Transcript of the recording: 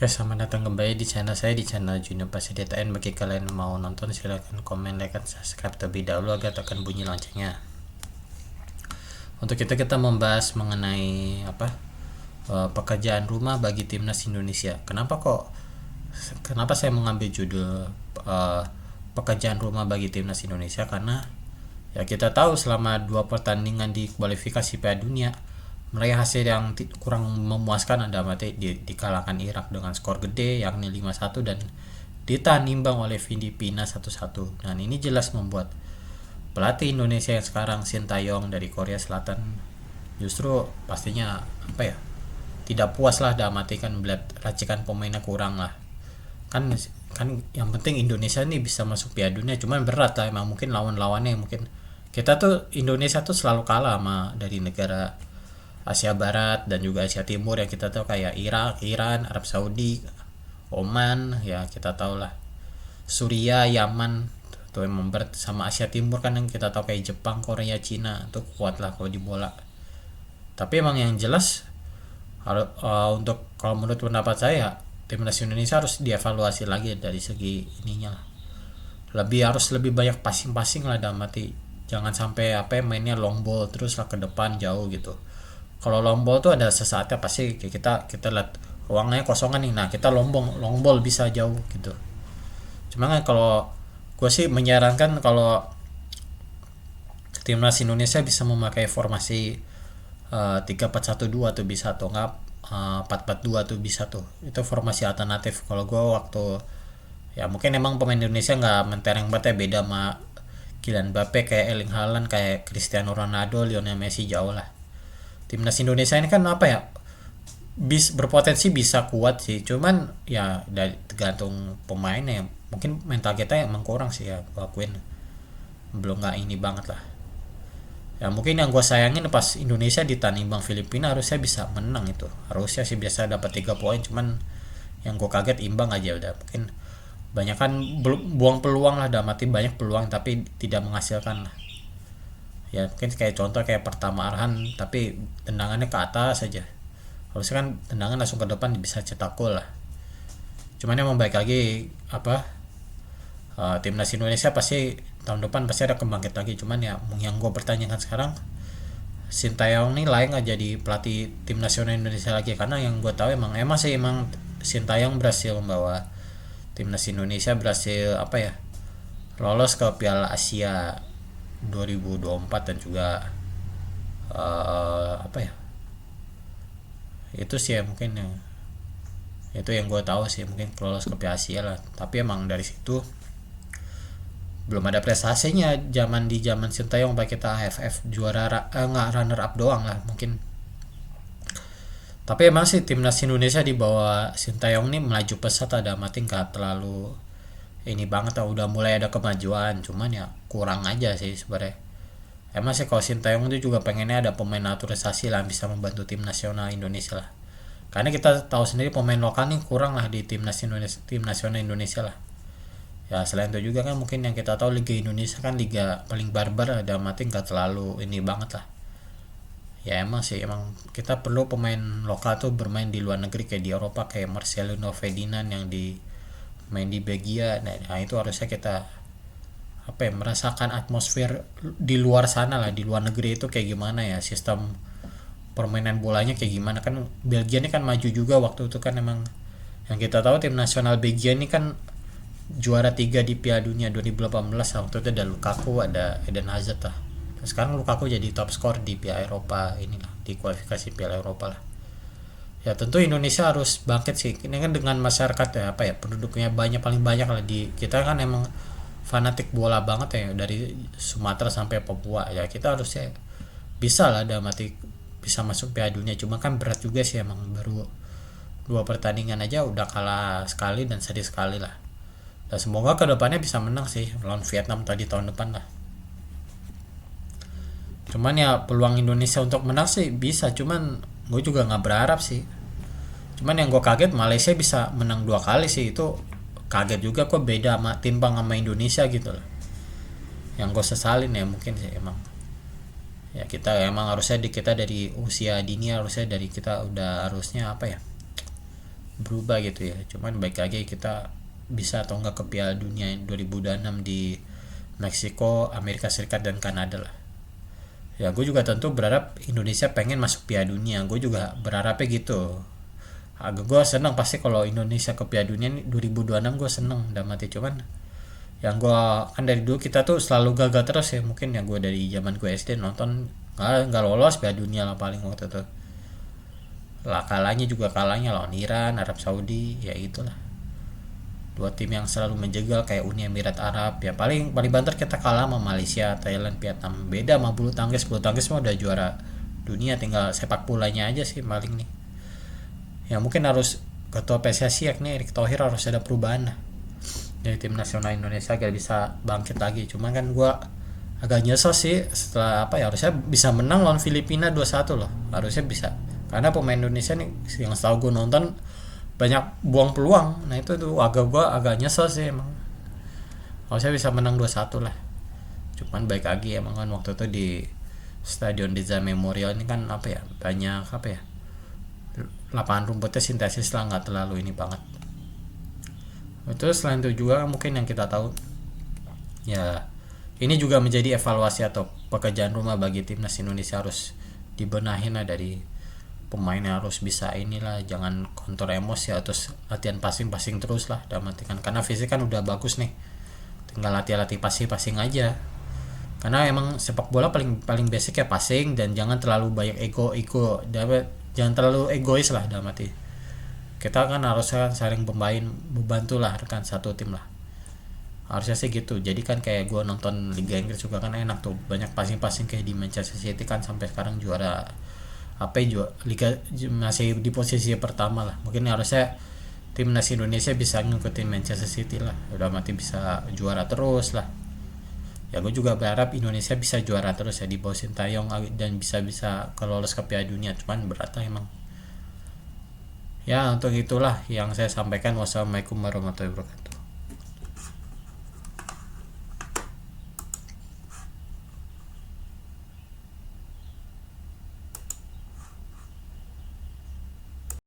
Oke, selamat datang kembali di channel saya, di channel Junior Pasediatain. Bagi kalian yang mau nonton, silahkan komen, like, dan subscribe terlebih dahulu agar tekan bunyi loncengnya. Untuk kita membahas mengenai pekerjaan rumah bagi timnas Indonesia. Kenapa saya mengambil judul pekerjaan rumah bagi timnas Indonesia? Karena ya kita tahu selama 2 pertandingan di kualifikasi Piala Dunia meraih hasil yang kurang memuaskan, ada mati di kalahkan Irak dengan skor gede yakni 5-1 dan ditahan imbang oleh Filipina 1-1. Dan ini jelas membuat pelatih Indonesia yang sekarang, Sintayong dari Korea Selatan, justru pastinya tidak puas lah, dalam arti kan melihat racikan pemainnya kurang lah. Kan kan yang penting Indonesia ini bisa masuk Piala Dunia, cuman berat lah emang, mungkin lawan-lawannya mungkin kita tuh Indonesia tuh selalu kalah sama dari negara Asia Barat dan juga Asia Timur yang kita tahu, kayak Irak, Iran, Arab Saudi, Oman, ya kita tahu lah, Suriah, Yaman tuh yang berat. Sama Asia Timur kan yang kita tahu kayak Jepang, Korea, Cina tuh kuat lah kalau di bola. Tapi emang yang jelas untuk, kalau menurut pendapat saya, timnas Indonesia harus dievaluasi lagi dari segi ininya lah. Harus lebih banyak passing lah, dalam arti jangan sampai mainnya long ball terus lah ke depan jauh gitu. Kalau long ball tuh ada sesaatnya pasti kita lihat ruangnya kosongan nih, nah kita long ball bisa jauh gitu. Cuma kan kalau gue sih menyarankan kalau timnas Indonesia bisa memakai formasi 3-4-1-2 tuh bisa, atau enggak 4-4-2 tuh bisa tuh. Itu formasi alternatif. Kalau gue waktu, ya mungkin emang pemain Indonesia nggak mentereng banget ya, beda sama Kylian Mbappe, kayak Erling Haaland, kayak Cristiano Ronaldo, Lionel Messi, jauh lah. Timnas Indonesia ini kan berpotensi bisa kuat sih, cuman ya dari tergantung pemainnya. Mungkin mental kita emang kurang sih, ya gue akuin belum nggak ini banget lah. Ya mungkin yang gue sayangin pas Indonesia ditahan Filipina, harusnya bisa menang, itu harusnya sih biasa dapat 3 poin, cuman yang gue kaget imbang aja udah. Mungkin banyak kan buang peluang lah, dalam arti banyak peluang tapi tidak menghasilkan lah. Ya mungkin kayak contoh kayak pertama Arhan, tapi tendangannya ke atas saja, harusnya kan tendangan langsung ke depan bisa cetak gol lah. Cuman emang baik lagi timnas Indonesia pasti tahun depan pasti ada kembangkit lagi. Cuman ya yang gue pertanyakan sekarang, Sintayong nih layak nggak jadi pelatih tim nasional Indonesia lagi? Karena yang gue tahu emang Sintayong berhasil membawa timnas Indonesia, berhasil lolos ke Piala Asia 2024 dan juga itu sih ya mungkin yang itu yang gue tahu sih, mungkin lolos ke Piala Asia lah. Tapi emang dari situ belum ada prestasinya. Di zaman Sintayong baik kita AFF juara nggak runner up doang lah mungkin. Tapi emang sih timnas Indonesia di bawah Sintayong ini melaju pesat, ada mati nggak terlalu ini banget lah, udah mulai ada kemajuan, cuman ya kurang aja sih sebenarnya. Emang sih kalau Sintayong itu juga pengennya ada pemain naturalisasi lah, bisa membantu tim nasional Indonesia lah. Karena kita tahu sendiri pemain lokal nih kurang lah di timnas Indonesia, tim nasional Indonesia lah. Ya selain itu juga kan mungkin yang kita tahu Liga Indonesia kan liga paling barbar, ada mati nggak terlalu ini banget lah. Ya emang sih, emang kita perlu pemain lokal tuh bermain di luar negeri, kayak di Eropa kayak Marcelino Ferdinand yang main di Belgia. Nah itu harusnya kita merasakan atmosfer di luar sana lah, di luar negeri itu kayak gimana ya, sistem permainan bolanya kayak gimana. Kan Belgia ini kan maju juga waktu itu kan, emang yang kita tahu tim nasional Belgia ini kan juara 3 di Piala Dunia 2018. Waktu itu ada Lukaku, ada Eden Hazard lah. Sekarang Lukaku jadi top skor di Piala Eropa inilah, di kualifikasi Piala Eropa lah. Ya tentu Indonesia harus bangkit sih. Ini kan dengan masyarakat penduduknya paling banyak lah di kita, kan emang fanatik bola banget ya, dari Sumatera sampai Papua. Ya kita harusnya bisa lah, dalam arti bisa masuk Piala Dunia. Cuma kan berat juga sih, emang baru 2 pertandingan aja udah kalah sekali dan sedih sekali lah. Dan semoga kedepannya bisa menang sih lawan Vietnam tadi tahun depan lah. Cuman ya peluang Indonesia untuk menang sih bisa, cuman gue juga nggak berharap sih. Cuman yang gue kaget Malaysia bisa menang 2 kali sih, itu kaget juga kok, beda sama timbang sama Indonesia gitu lah. Yang gue sesalin ya mungkin sih emang, ya kita emang harusnya kita dari usia dini, harusnya dari kita udah harusnya berubah gitu ya. Cuman baik lagi kita bisa atau enggak ke Piala Dunia 2026 di Meksiko, Amerika Serikat dan Kanada lah. Ya gue juga tentu berharap Indonesia pengen masuk Piala Dunia, gue juga berharapnya gitu. Agak gue seneng pasti kalau Indonesia ke Piala Dunia nih 2026, gue seneng udah mati. Cuman yang gue kan dari dulu kita tuh selalu gagal terus ya, mungkin yang gue dari zaman gue SD nonton nggak lolos Piala Dunia lah paling waktu itu lah, kalahnya juga kalahnya lawan Iran, Arab Saudi, ya itulah dua tim yang selalu menjegal kayak Uni Emirat Arab. Ya paling paling banter kita kalah sama Malaysia, Thailand, Vietnam. Beda sama bulu tangkis mah udah juara dunia, tinggal sepak bolanya aja sih paling nih. Ya mungkin harus ketua PSSI yakni Erick Thohir harus ada perubahan lah dari tim nasional Indonesia agar bisa bangkit lagi. Cuman kan gua agak nyesel sih setelah apa ya, harusnya bisa menang lawan Filipina 2-1 loh, harusnya bisa, karena pemain Indonesia nih yang setahu gue nonton banyak buang peluang. Nah itu tuh agak nyesel sih emang, harusnya bisa menang 2-1 lah. Cuman baik lagi emang kan waktu itu di Stadion Deza Memorial ini kan apa ya, banyak apa ya, lapangan rumputnya sintesis lah, nggak terlalu ini banget. Itu selain itu juga mungkin yang kita tahu ya, ini juga menjadi evaluasi atau pekerjaan rumah bagi timnas Indonesia, harus dibenahin lah dari pemainnya, harus bisa inilah, jangan kontrol emosi ya, terus latihan passing terus lah dalam arti kan, karena fisik kan udah bagus nih, tinggal latih passing aja. Karena emang sepak bola paling paling basic ya passing, dan jangan terlalu banyak ego jangan terlalu egois lah dalam arti kita kan harusnya saling membantu lah rekan satu tim lah, harusnya sih gitu. Jadi kan kayak gue nonton Liga Inggris juga kan enak tuh, banyak passing kayak di Manchester City kan sampai sekarang juara apa ya, Liga masih di posisi pertama lah. Mungkin harusnya timnas Indonesia bisa ngikutin Manchester City lah, udah mati bisa juara terus lah. Ya gue juga berharap Indonesia bisa juara terus ya di bawah Sintayong, dan bisa lolos ke Piala Dunia. Cuman berat lah emang. Ya untuk itulah yang saya sampaikan. Wassalamualaikum warahmatullahi wabarakatuh.